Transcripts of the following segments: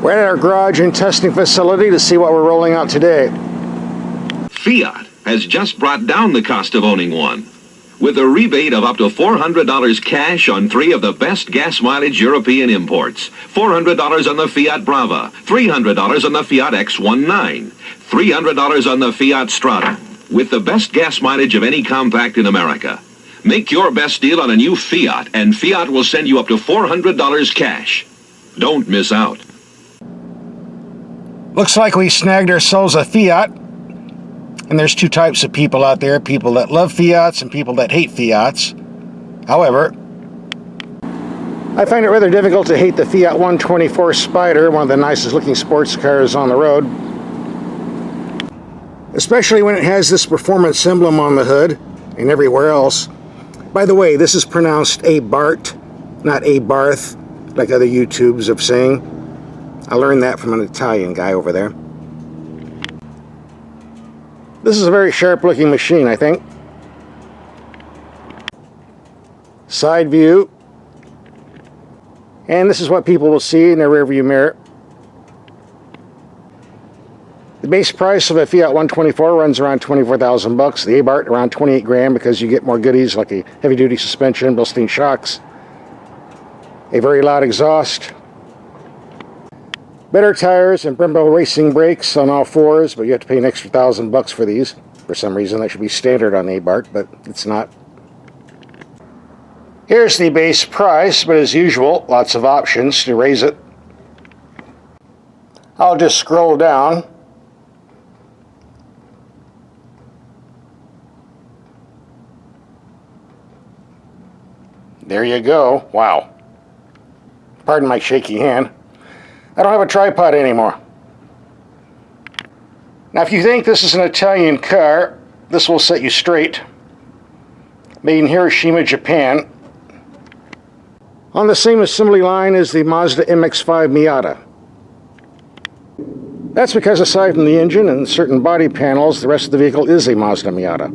We're at our garage and testing facility to see what we're rolling out today. Fiat has just brought down the cost of owning one, with a rebate of up to $400 cash on 3 of the best gas mileage European imports. $400 on the Fiat Brava, $300 on the Fiat X19, $300 on the Fiat Strada, with the best gas mileage of any compact in America. Make your best deal on a new Fiat, and Fiat will send you up to $400 cash. Don't miss out. Looks like we snagged ourselves a Fiat. And there's 2 types of people out there, people that love Fiats and people that hate Fiats. However, I find it rather difficult to hate the Fiat 124 Spider, one of the nicest looking sports cars on the road. Especially when it has this performance emblem on the hood and everywhere else. By the way, this is pronounced Abarth, not Abarth, like other YouTubes are saying. I learned that from an Italian guy over there. This is a very sharp looking machine, I think. Side view. And this is what people will see in their rearview mirror. The base price of a Fiat 124 runs around 24,000 bucks. The Abarth around 28 grand because you get more goodies like a heavy duty suspension, Bilstein shocks, a very loud exhaust, better tires and Brembo racing brakes on all 4s, but you have to pay an extra 1,000 bucks for these. For some reason, that should be standard on the Abarth, but it's not. Here's the base price, but as usual, lots of options to raise it. I'll just scroll down. There you go. Wow. Pardon my shaky hand. I don't have a tripod anymore. Now, if you think this is an Italian car, this will set you straight. Made in Hiroshima, Japan. On the same assembly line as the Mazda MX-5 Miata. That's because aside from the engine and certain body panels, the rest of the vehicle is a Mazda Miata.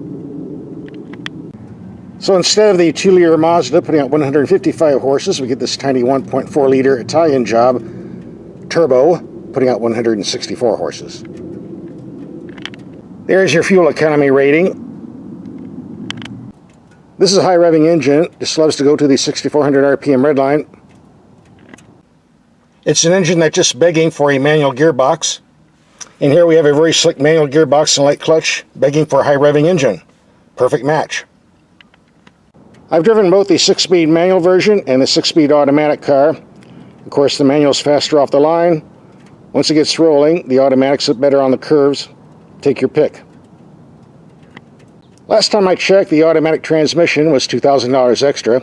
So instead of the 2-liter Mazda putting out 155 horses, we get this tiny 1.4-liter Italian job turbo putting out 164 horses. There's your fuel economy rating. This is a high revving engine. Just loves to go to the 6,400 RPM redline. It's an engine that's just begging for a manual gearbox. And here we have a very slick manual gearbox and light clutch begging for a high revving engine. Perfect match. I've driven both the 6-speed manual version and the 6-speed automatic car. Of course, the manual's faster off the line. Once it gets rolling, the automatics look better on the curves. Take your pick. Last time I checked, the automatic transmission was $2,000 extra.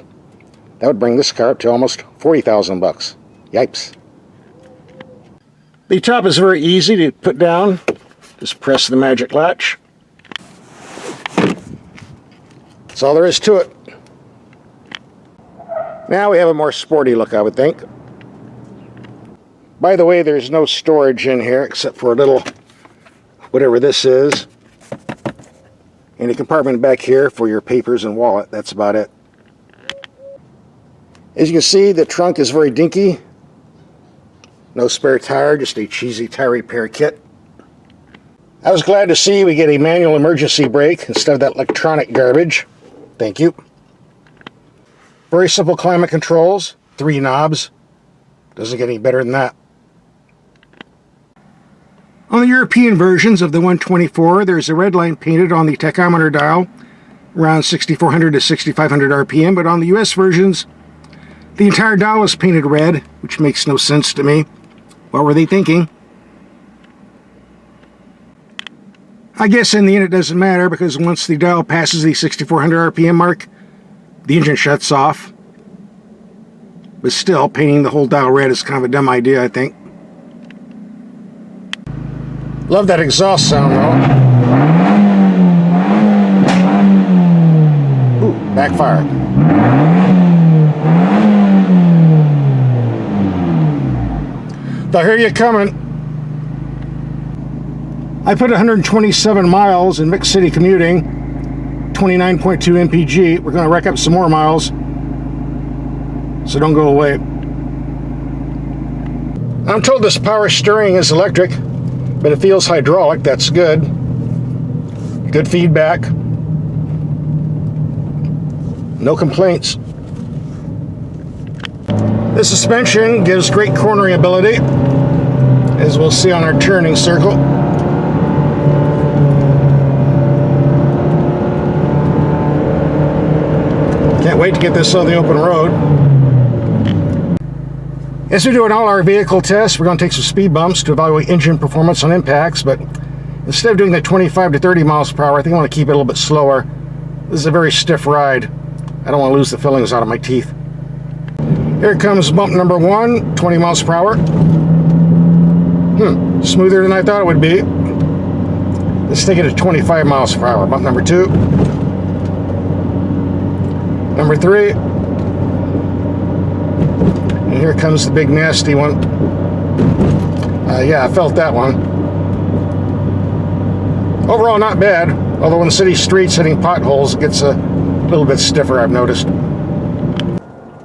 That would bring this car up to almost 40,000 bucks. Yipes. The top is very easy to put down. Just press the magic latch. That's all there is to it. Now we have a more sporty look, I would think. By the way, there's no storage in here except for a little, whatever this is, and a compartment back here for your papers and wallet. That's about it. As you can see, the trunk is very dinky. No spare tire, just a cheesy tire repair kit. I was glad to see we get a manual emergency brake instead of that electronic garbage. Thank you. Very simple climate controls, 3 knobs. Doesn't get any better than that. On the European versions of the 124, there's a red line painted on the tachometer dial, around 6,400 to 6,500 RPM, but on the US versions, the entire dial is painted red, which makes no sense to me. What were they thinking? I guess in the end it doesn't matter, because once the dial passes the 6,400 RPM mark, the engine shuts off. But still, painting the whole dial red is kind of a dumb idea, I think. Love that exhaust sound, though. Ooh, backfired. They'll hear you coming. I put 127 miles in mixed city commuting, 29.2 mpg. We're going to rack up some more miles, so don't go away. I'm told this power steering is electric, but it feels hydraulic. That's good. Good feedback. No complaints. The suspension gives great cornering ability, as we'll see on our turning circle. Can't wait to get this on the open road. As we do in all our vehicle tests, we're going to take some speed bumps to evaluate engine performance on impacts, but instead of doing the 25 to 30 miles per hour, I think I want to keep it a little bit slower. This is a very stiff ride. I don't want to lose the fillings out of my teeth. Here comes bump number 1, 20 miles per hour. Smoother than I thought it would be. Let's take it to 25 miles per hour. Bump number 2. Number 3. And here comes the big nasty one. Yeah, I felt that one. Overall, not bad. Although in city streets hitting potholes, it gets a little bit stiffer, I've noticed.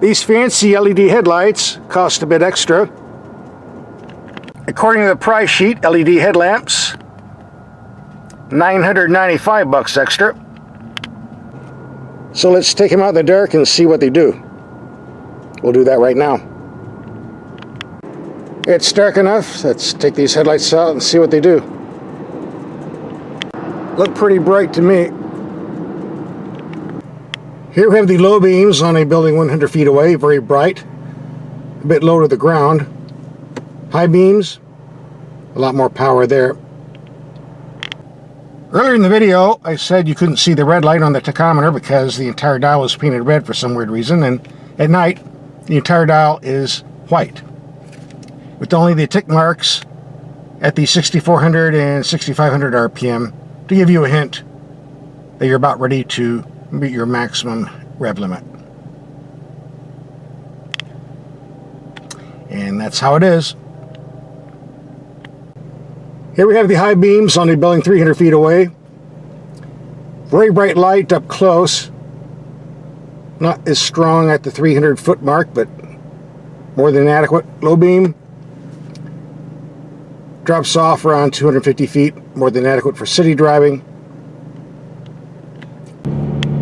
These fancy LED headlights cost a bit extra. According to the price sheet, LED headlamps, $995 extra. So let's take them out in the dark and see what they do. We'll do that right now. It's dark enough. Let's take these headlights out and see what they do. Look pretty bright to me. Here we have the low beams on a building 100 feet away, very bright, a bit low to the ground. High beams, a lot more power there. Earlier in the video, I said you couldn't see the red light on the tachometer because the entire dial was painted red for some weird reason, and at night, the entire dial is white, with only the tick marks at the 6400 and 6500 RPM to give you a hint that you're about ready to meet your maximum rev limit. And that's how it is. Here we have the high beams on a building 300 feet away. Very bright light up close. Not as strong at the 300 foot mark, but more than adequate. Low beam drops off around 250 feet, more than adequate for city driving.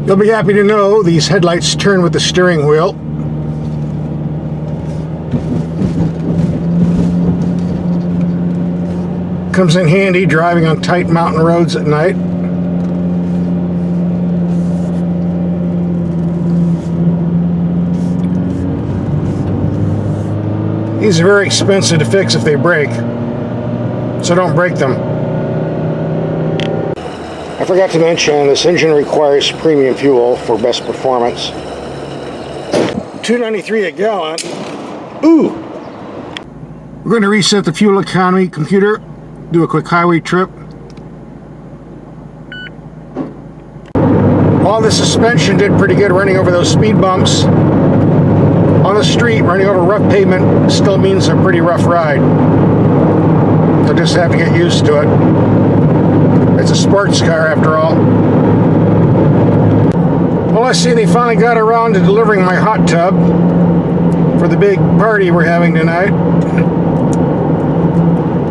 You'll be happy to know these headlights turn with the steering wheel. Comes in handy driving on tight mountain roads at night. These are very expensive to fix if they break, so don't break them. I forgot to mention this engine requires premium fuel for best performance. $2.93 a gallon. Ooh! We're going to reset the fuel economy computer, do a quick highway trip. While the suspension did pretty good running over those speed bumps, on the street, running over rough pavement still means a pretty rough ride. You'll just have to get used to it. It's a sports car after all. Well, I see they finally got around to delivering my hot tub for the big party we're having tonight.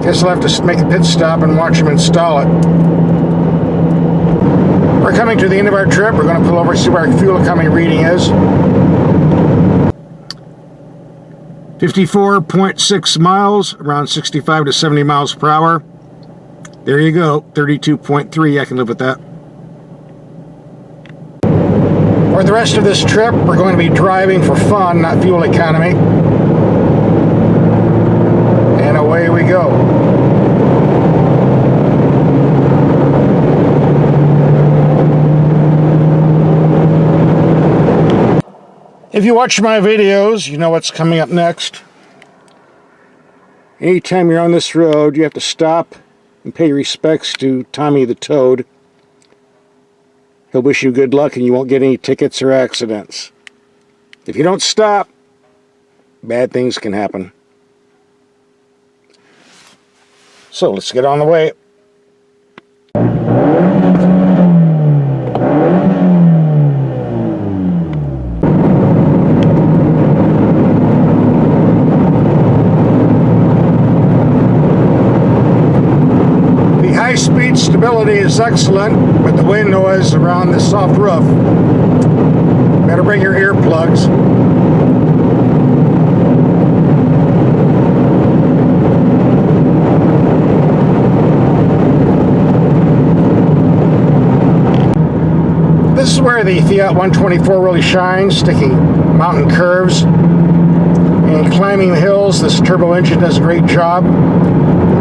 Guess I'll have to make a pit stop and watch them install it. We're coming to the end of our trip. We're going to pull over and see what our fuel economy reading is. 54.6 miles, around 65 to 70 miles per hour. There you go, 32.3, I can live with that. For the rest of this trip, we're going to be driving for fun, not fuel economy. And away we go. If you watch my videos, you know what's coming up next. Anytime you're on this road, you have to stop and pay respects to Tommy the Toad. He'll wish you good luck and you won't get any tickets or accidents. If you don't stop, bad things can happen. So let's get on the way. Speed stability is excellent, but the wind noise around this soft roof. Better bring your earplugs. This is where the Fiat 124 really shines, taking mountain curves and climbing the hills. This turbo engine does a great job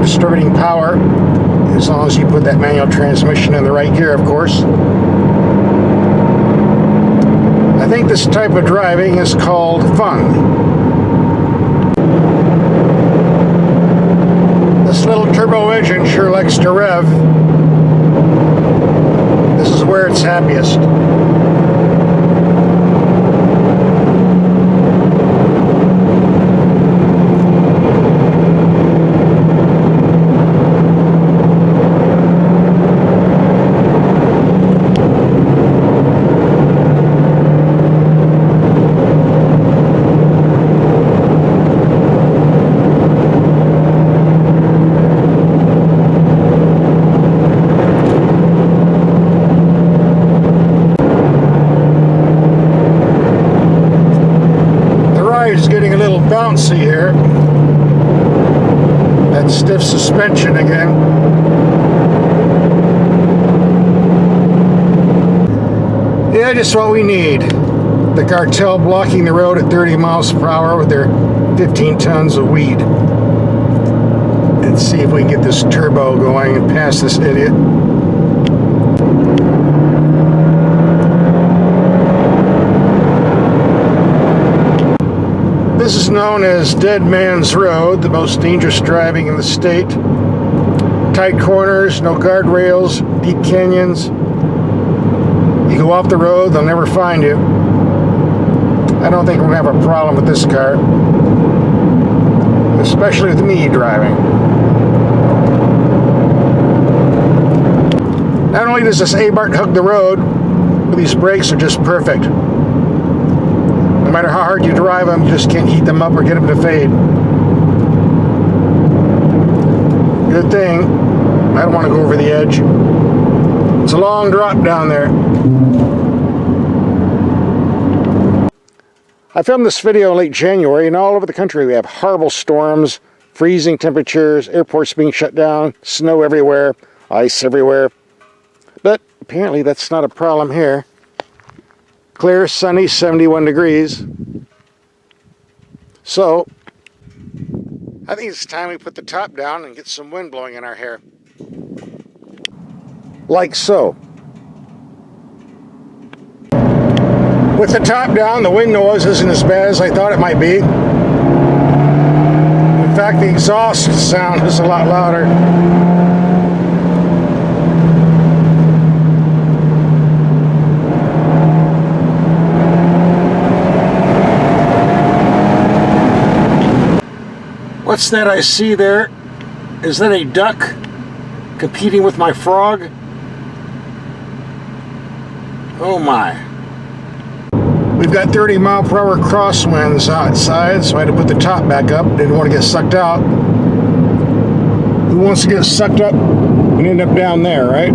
distributing power, as long as you put that manual transmission in the right gear, of course. I think this type of driving is called fun. This little turbo engine sure likes to rev. This is where it's happiest. It's getting a little bouncy here. That stiff suspension again. Yeah, just what we need. The cartel blocking the road at 30 miles per hour with their 15 tons of weed. Let's see if we can get this turbo going and pass this idiot. This is known as Dead Man's Road, the most dangerous driving in the state. Tight corners, no guardrails, deep canyons. You go off the road, they'll never find you. I don't think we're going to have a problem with this car, especially with me driving. Not only does this Abarth hug the road, but these brakes are just perfect. No matter how hard you drive them, you just can't heat them up or get them to fade. Good thing I don't want to go over the edge. It's a long drop down there. I filmed this video in late January, and all over the country we have horrible storms, freezing temperatures, airports being shut down, snow everywhere, ice everywhere. But apparently that's not a problem here. Clear, sunny, 71 degrees. So, I think it's time we put the top down and get some wind blowing in our hair. Like so. With the top down, the wind noise isn't as bad as I thought it might be. In fact, the exhaust sound is a lot louder. What's that I see there? Is that a duck competing with my frog? Oh my. We've got 30 mile per hour crosswinds outside, so I had to put the top back up. Didn't want to get sucked out. Who wants to get sucked up and end up down there, right?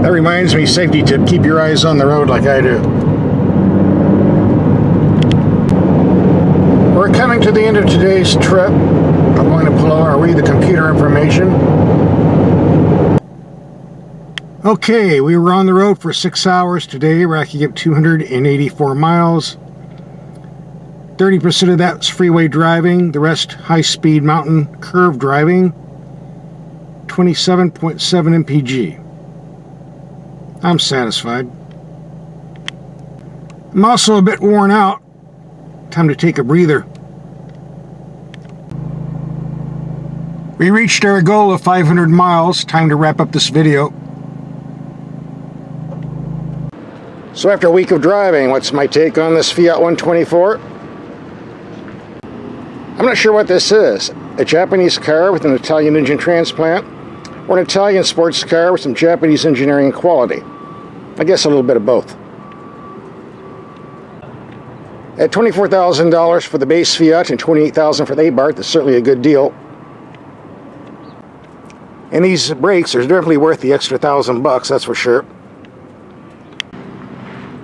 That reminds me, safety tip, keep your eyes on the road like I do. We're coming to the end of today's trip. I'm going to pull over and read the computer information. Okay, we were on the road for 6 hours today, racking up 284 miles. 30% of that's freeway driving, the rest high-speed mountain curve driving. 27.7 mpg. I'm satisfied. I'm also a bit worn out. Time to take a breather. We reached our goal of 500 miles. Time to wrap up this video. So after a week of driving, what's my take on this Fiat 124? I'm not sure what this is. A Japanese car with an Italian engine transplant, or an Italian sports car with some Japanese engineering and quality. I guess a little bit of both. At $24,000 for the base Fiat and $28,000 for the Abarth, is certainly a good deal. And these brakes are definitely worth the extra $1,000, that's for sure.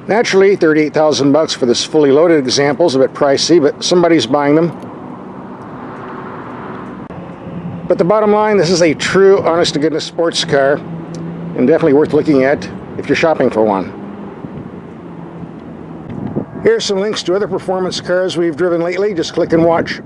Naturally, $38,000 for this fully loaded example is a bit pricey, but somebody's buying them. But the bottom line, this is a true, honest-to-goodness sports car, and definitely worth looking at if you're shopping for one. Here's some links to other performance cars we've driven lately. Just click and watch.